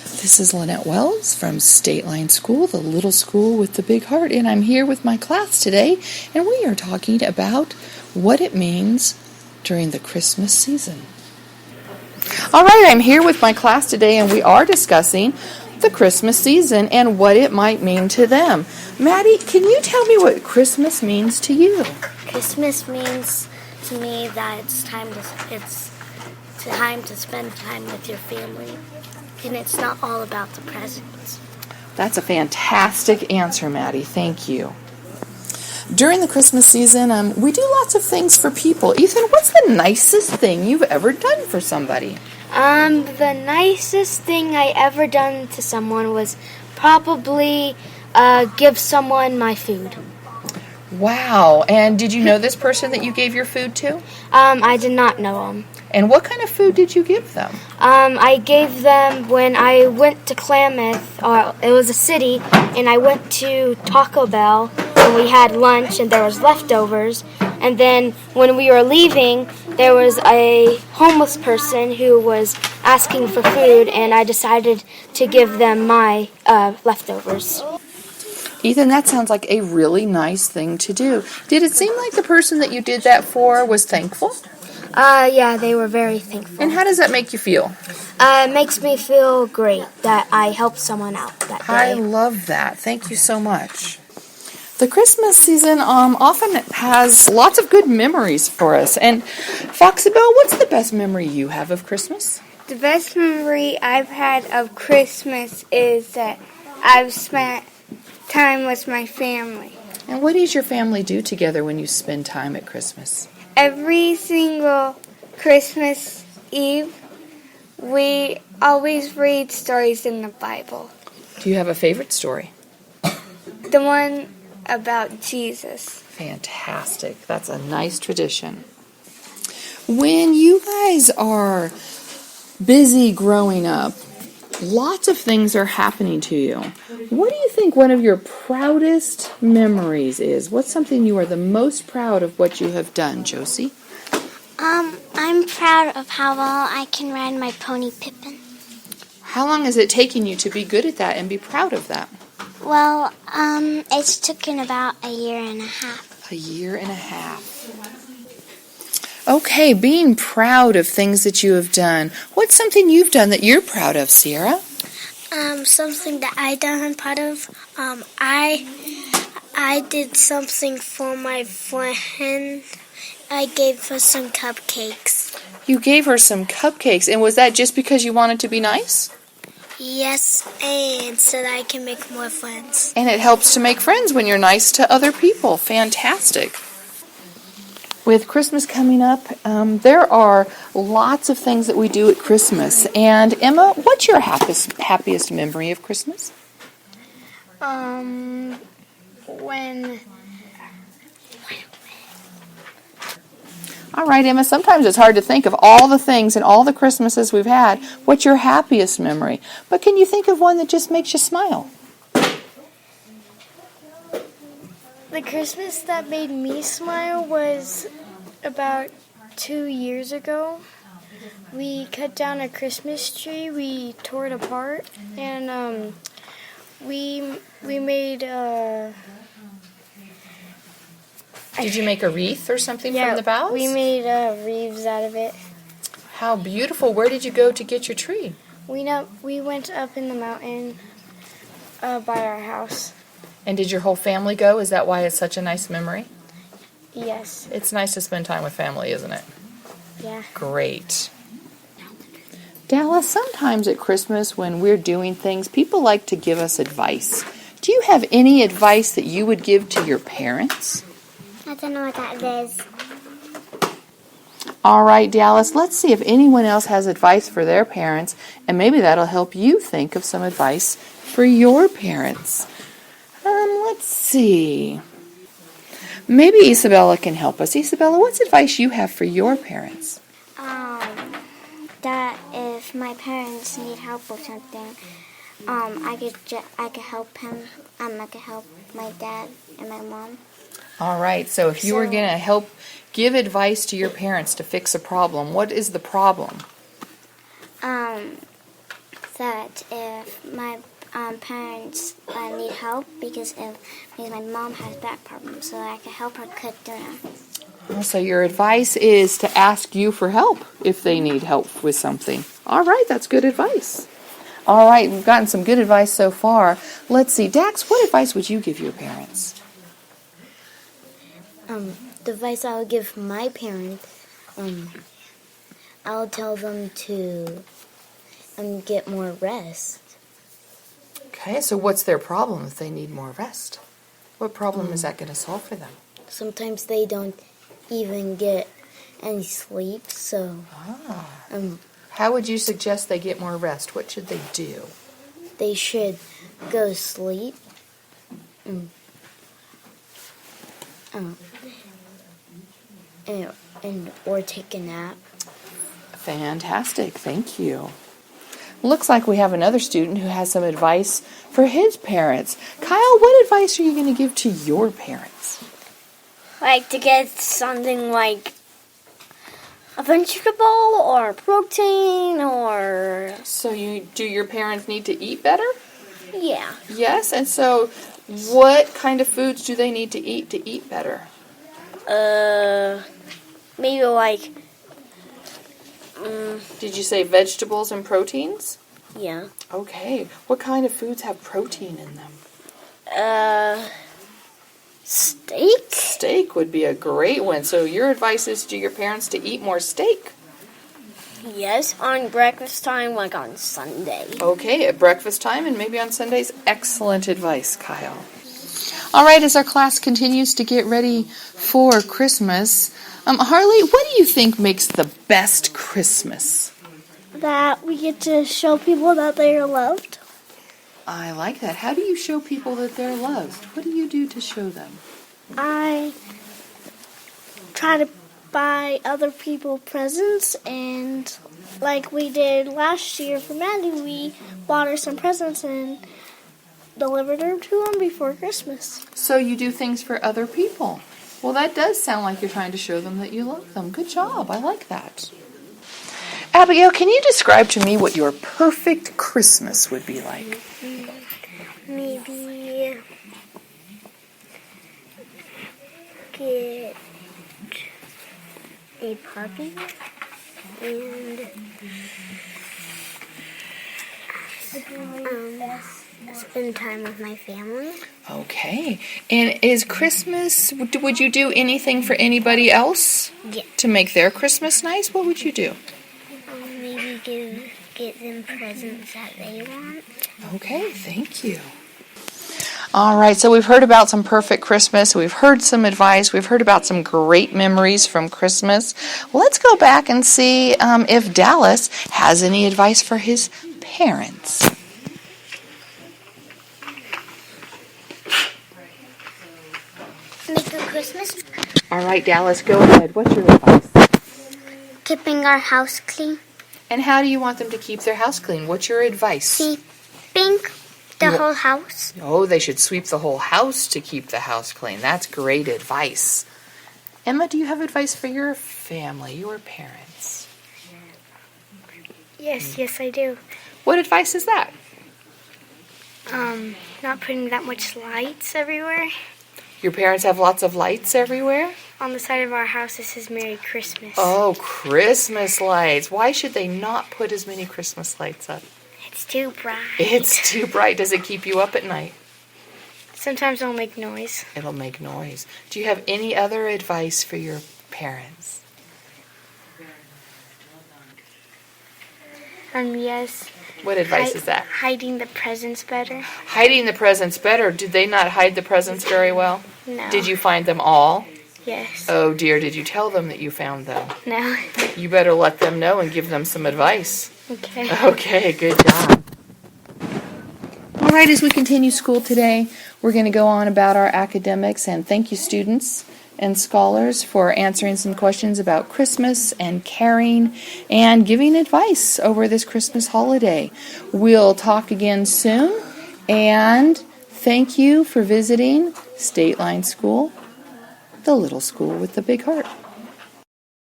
This is Lynette Wells from State Line School, the little school with the big heart, and I'm here with my class today, and we are talking about what it means during the Christmas season. All right, I'm here with my class today, and we are discussing the Christmas season and what it might mean to them. Maddie, can you tell me what Christmas means to you? Christmas means to me that it's time to spend time with your family, and it's not all about the presents. That's a fantastic answer, Maddie. Thank you. During the Christmas season, we do lots of things for people. Ethan, what's the nicest thing you've ever done for somebody? The nicest thing I ever done to someone was probably give someone my food. Wow. And did you know this person that you gave your food to? I did not know him. And what kind of food did you give them? I gave them when I went to Klamath, it was a city, and I went to Taco Bell, and we had lunch, and there was leftovers. And then when we were leaving, there was a homeless person who was asking for food, and I decided to give them my leftovers. Ethan, that sounds like a really nice thing to do. Did it seem like the person that you did that for was thankful? Yeah, they were very thankful. And how does that make you feel? It makes me feel great that I helped someone out that day. I love that. Thank you so much. The Christmas season often has lots of good memories for us. And Foxybell, what's the best memory you have of Christmas? The best memory I've had of Christmas is that I've spent time with my family. And what does your family do together when you spend time at Christmas? Every single Christmas Eve, we always read stories in the Bible. Do you have a favorite story? The one about Jesus. Fantastic. That's a nice tradition. When you guys are busy growing up, lots of things are happening to you. What do you think one of your proudest memories is? What's something you are the most proud of what you have done, Josie? I'm proud of how well I can ride my pony Pippin. How long is it taking you to be good at that and be proud of that? Well, it's taken about a year and a half. A year and a half. Okay, being proud of things that you have done. What's something you've done that you're proud of, Sierra? Something that I done I'm proud of. I did something for my friend. I gave her some cupcakes. You gave her some cupcakes, and was that just because you wanted to be nice? Yes, and so that I can make more friends. And it helps to make friends when you're nice to other people. Fantastic. With Christmas coming up, there are lots of things that we do at Christmas. And Emma, what's your happiest memory of Christmas? When All right, Emma, sometimes it's hard to think of all the things and all the Christmases we've had. What's your happiest memory? But can you think of one that just makes you smile? the Christmas that made me smile was about 2 years ago. We cut down a Christmas tree, we tore it apart, and we made Did you make a wreath or something from the boughs? we made wreaths out of it. How beautiful. Where did you go to get your tree? We went up in the mountain by our house. And did your whole family go? Is that why it's such a nice memory? Yes. It's nice to spend time with family, isn't it? Yeah. Great. Dallas, sometimes at Christmas when we're doing things, people like to give us advice. Do you have any advice that you would give to your parents? I don't know what that is. All right, Dallas, let's see if anyone else has advice for their parents, and maybe that'll help you think of some advice for your parents. Let's see. Maybe Isabella can help us. Isabella, what's advice you have for your parents? That if my parents need help with something, I could help him. I could help my dad and my mom. All right, so if you were going to help give advice to your parents to fix a problem, what is the problem? that if my parents need help because my mom has back problems, so I can help her cook dinner. So your advice is to ask you for help if they need help with something. All right, that's good advice. All right, we've gotten some good advice so far. Let's see, Dax, what advice would you give your parents? The advice I would give my parents, I'll tell them to get more rest. Okay, so what's their problem if they need more rest? What problem is that going to solve for them? Sometimes they don't even get any sleep, so How would you suggest they get more rest? What should they do? they should go to sleep. And or take a nap. Fantastic, thank you. Looks like we have another student who has some advice for his parents. Kyle, what advice are you going to give to your parents? Like to get something like a vegetable or protein or... So do your parents need to eat better? Yeah. Yes, and so what kind of foods do they need to eat better? Maybe like... Did you say vegetables and proteins? Yeah. Okay. What kind of foods have protein in them? Steak? Steak would be a great one. So your advice is to your parents to eat more steak. Yes, on breakfast time, like on Sunday. Okay, at breakfast time and maybe on Sundays. Excellent advice, Kyle. All right, as our class continues to get ready for Christmas, Harley, what do you think makes the best Christmas? That we get to show people that they are loved. I like that. How do you show people that they're loved? What do you do to show them? I try to buy other people presents, and like we did last year for Maddie, we bought her some presents and delivered her to them before Christmas. So you do things for other people. Well, that does sound like you're trying to show them that you love them. Good job. I like that. Abigail, can you describe to me what your perfect Christmas would be like? Maybe get a puppy and spend time with my family. Okay. And is Christmas, would you do anything for anybody else? Yeah. To make their Christmas nice? What would you do? Maybe get them presents that they want. Okay, thank you. All right, so we've heard about some perfect Christmas. We've heard some advice. We've heard about some great memories from Christmas. Well, let's go back and see if Dallas has any advice for his parents. Make a Christmas. All right, Dallas, go ahead. What's your advice? Keeping our house clean. And how do you want them to keep their house clean? What's your advice? Sweeping the whole house. Oh, they should sweep the whole house to keep the house clean. That's great advice. Emma, do you have advice for your family, your parents? Yes, I do. What advice is that? Not putting that much lights everywhere. Your parents have lots of lights everywhere? On the side of our house, it says Merry Christmas. Oh, Christmas lights. Why should they not put as many Christmas lights up? It's too bright. It's too bright. Does it keep you up at night? Sometimes it'll make noise. It'll make noise. Do you have any other advice for your parents? Yes. What advice is that? Hiding the presents better. Hiding the presents better. Did they not hide the presents very well? No. Did you find them all? Yes. Oh dear, did you tell them that you found them? No. You better let them know and give them some advice. Okay. Okay, good job. All right, as we continue school today, we're going to go on about our academics, and thank you, students and scholars, for answering some questions about Christmas and caring and giving advice over this Christmas holiday. We'll talk again soon, and thank you for visiting State Line School, the little school with the big heart.